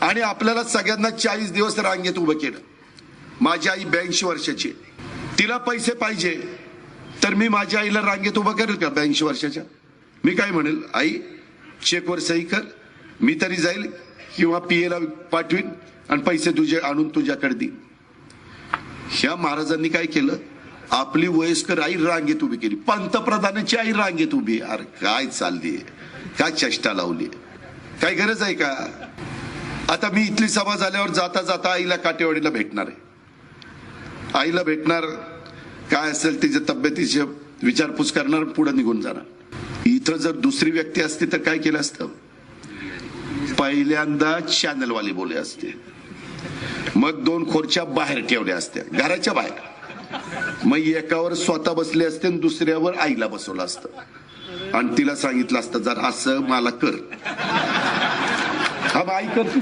आणि आपल्याला सगळ्यांना 40 दिवस रांगेत उभं केलं. माझी आई 82 वर्षाची, तिला पैसे पाहिजे तर मी माझ्या आईला रांगेत उभं करेल का 82 वर्षाच्या? मी काय म्हणेल, आई चेकवर सही कर, मी तरी जाईल किंवा पीएला पाठवीन आणि पैसे तुझे आणून तुझ्याकडे देईन. ह्या महाराजांनी काय केलं, आपली वयस्कर आई रांगेत उभी केली. पंतप्रधानाची आई रांगेत उभी. अरे काय चालली, काय चेष्टा लावली, काय गरज आहे का? आता मी इथली सभा झाल्यावर जाता जाता आईला काटेवाडीला भेटणार आहे. आईला भेटणार, काय असेल तिच्या तब्येतीची विचारपूस करणार, पुढे निघून जाणार. इथं जर दुसरी व्यक्ती असती तर काय केलं असतं, पहिल्यांदा चॅनलवाली बोलले असते, मग 2 खुर्च्या बाहेर ठेवल्या असत्या, घराच्या बाहेर. मग एकावर स्वतः बसले असते आणि दुसऱ्यावर आईला बसवलं असतं आणि तिला सांगितलं असतं जर असं मला कर. हा आई करते.